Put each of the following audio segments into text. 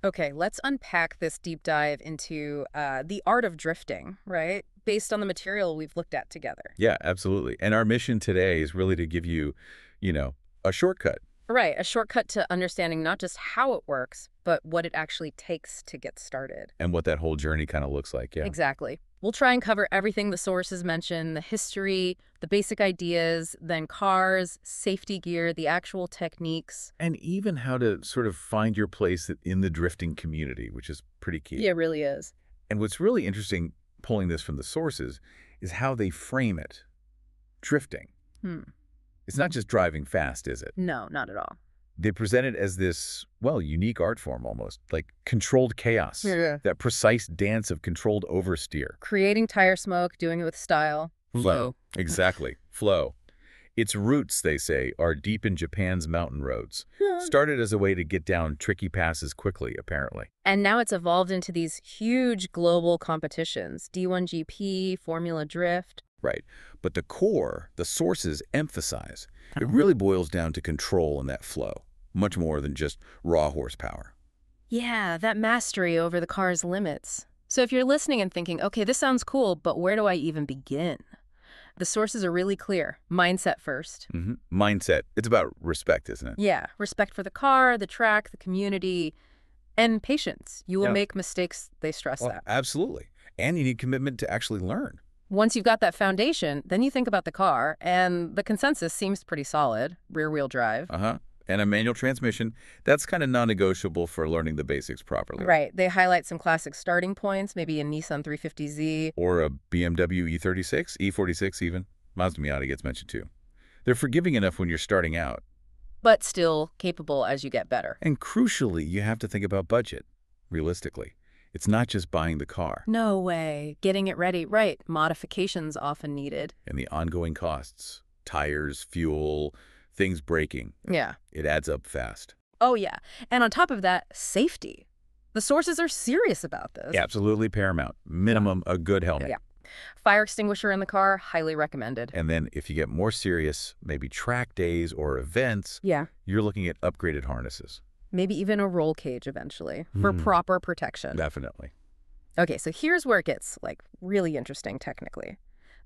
Okay, let's unpack this deep dive into the art of drifting, right? Based on the material we've looked at together. Yeah, absolutely. And our mission today is really to give you, you know, a shortcut. Right, a shortcut to understanding not just how it works, but what it actually takes to get started. And what that whole journey kind of looks like, yeah. Exactly. We'll try and cover everything the sources mention, the history, the basic ideas, then cars, safety gear, the actual techniques. And even how to sort of find your place in the drifting community, which is pretty key. Yeah, it really is. And what's really interesting, pulling this from the sources, is how they frame it. Drifting. Hmm. It's not just driving fast, is it? No, not at all. They present it as this, well, unique art form almost, like controlled chaos. Yeah. That precise dance of controlled oversteer. Creating tire smoke, doing it with style. Flow. Exactly. Flow. Its roots, they say, are deep in Japan's mountain roads. Started as a way to get down tricky passes quickly, apparently. And now it's evolved into these huge global competitions, D1GP, Formula Drift. Right. But the core, the sources emphasize, it really boils down to control and that flow, much more than just raw horsepower. Yeah, that mastery over the car's limits. So if you're listening and thinking, okay, this sounds cool, but where do I even begin? The sources are really clear. Mindset first. Mindset. It's about respect, isn't it? Yeah, respect for the car, the track, the community, and patience. You will Yeah. make mistakes, they stress that. Absolutely. And you need commitment to actually learn. Once you've got that foundation, then you think about the car, and the consensus seems pretty solid. Rear-wheel drive. And a manual transmission, that's kind of non-negotiable for learning the basics properly. Right. They highlight some classic starting points, maybe a Nissan 350Z. Or a BMW E36, E46 even. Mazda Miata gets mentioned too. They're forgiving enough when you're starting out. But still capable as you get better. And crucially, you have to think about budget, realistically. It's not just buying the car. No way. Getting it ready. Right. Modifications often needed. And the ongoing costs, tires, fuel, things breaking. Yeah. It adds up fast. Oh, yeah. And on top of that, safety. The sources are serious about this. Absolutely paramount. Minimum, a good helmet. Yeah. Fire extinguisher in the car, highly recommended. And then if you get more serious, maybe track days or events, Yeah. you're looking at upgraded harnesses. Maybe even a roll cage eventually for proper protection. Definitely. Okay, so here's where it gets, like, really interesting technically.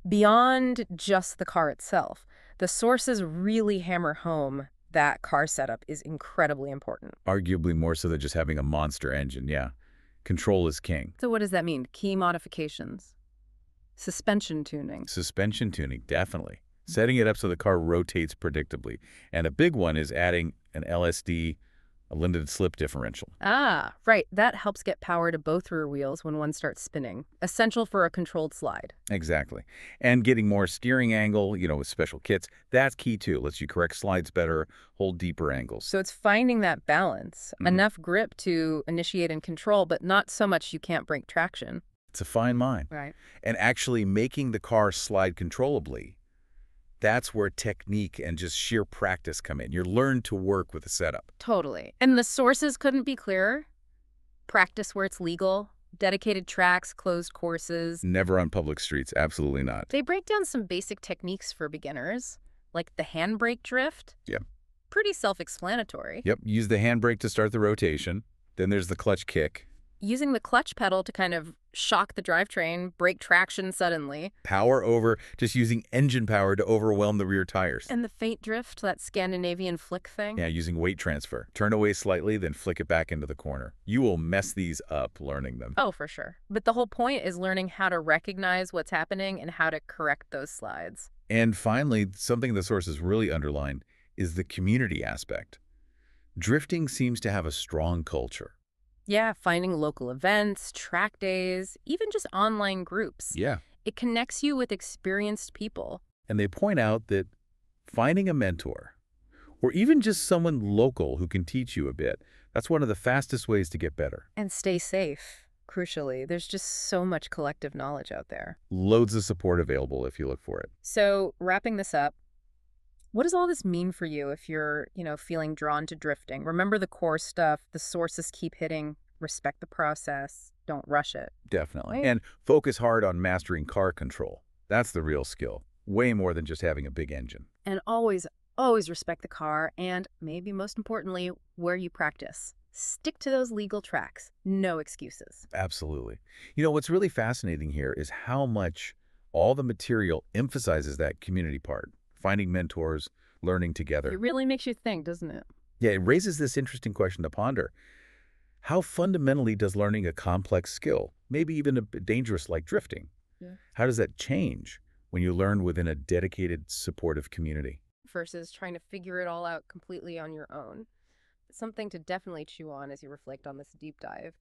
Beyond just the car itself, the sources really hammer home that car setup is incredibly important. Arguably more so than just having a monster engine, yeah. Control is king. So what does that mean? Key modifications. Suspension tuning. Suspension tuning, definitely. Setting it up so the car rotates predictably. And a big one is adding an LSD, a limited slip differential. Ah, right. That helps get power to both rear wheels when one starts spinning. Essential for a controlled slide. Exactly. And getting more steering angle, with special kits, that's key too. Lets you correct slides better, hold deeper angles. So it's finding that balance. Enough grip to initiate and control, but not so much you can't break traction. It's a fine line. Right. And actually making the car slide controllably, that's where technique and just sheer practice come in. You learn to work with the setup. Totally. And the sources couldn't be clearer. Practice where it's legal, dedicated tracks, closed courses. Never on public streets, absolutely not. They break down some basic techniques for beginners, like the handbrake drift. Yep. Pretty self-explanatory. Yep, use the handbrake to start the rotation. Then there's the clutch kick. Using the clutch pedal to kind of shock the drivetrain, break traction suddenly. Power over, just using engine power to overwhelm the rear tires. And the feint drift, that Scandinavian flick thing. Yeah, using weight transfer. Turn away slightly, then flick it back into the corner. You will mess these up learning them. Oh, for sure. But the whole point is learning how to recognize what's happening and how to correct those slides. And finally, something the sources really underlined is the community aspect. Drifting seems to have a strong culture. Yeah, finding local events, track days, even just online groups. Yeah. It connects you with experienced people. And they point out that finding a mentor, or even just someone local who can teach you a bit, that's one of the fastest ways to get better. And stay safe, crucially. There's just so much collective knowledge out there. Loads of support available if you look for it. So, wrapping this up, what does all this mean for you if you're, feeling drawn to drifting? Remember the core stuff, the sources keep hitting, respect the process, don't rush it. Definitely. Right. And focus hard on mastering car control. That's the real skill. Way more than just having a big engine. And always, always respect the car and maybe most importantly, where you practice. Stick to those legal tracks. No excuses. Absolutely. What's really fascinating here is how much all the material emphasizes that community part, finding mentors, learning It together. really makes you think, doesn't it? Yeah, it raises this interesting question to ponder. How fundamentally does learning a complex skill, maybe even a bit dangerous like drifting, Yeah. how does that change when you learn within a dedicated, supportive community? Versus trying to figure it all out completely on your own. Something to definitely chew on as you reflect on this deep dive.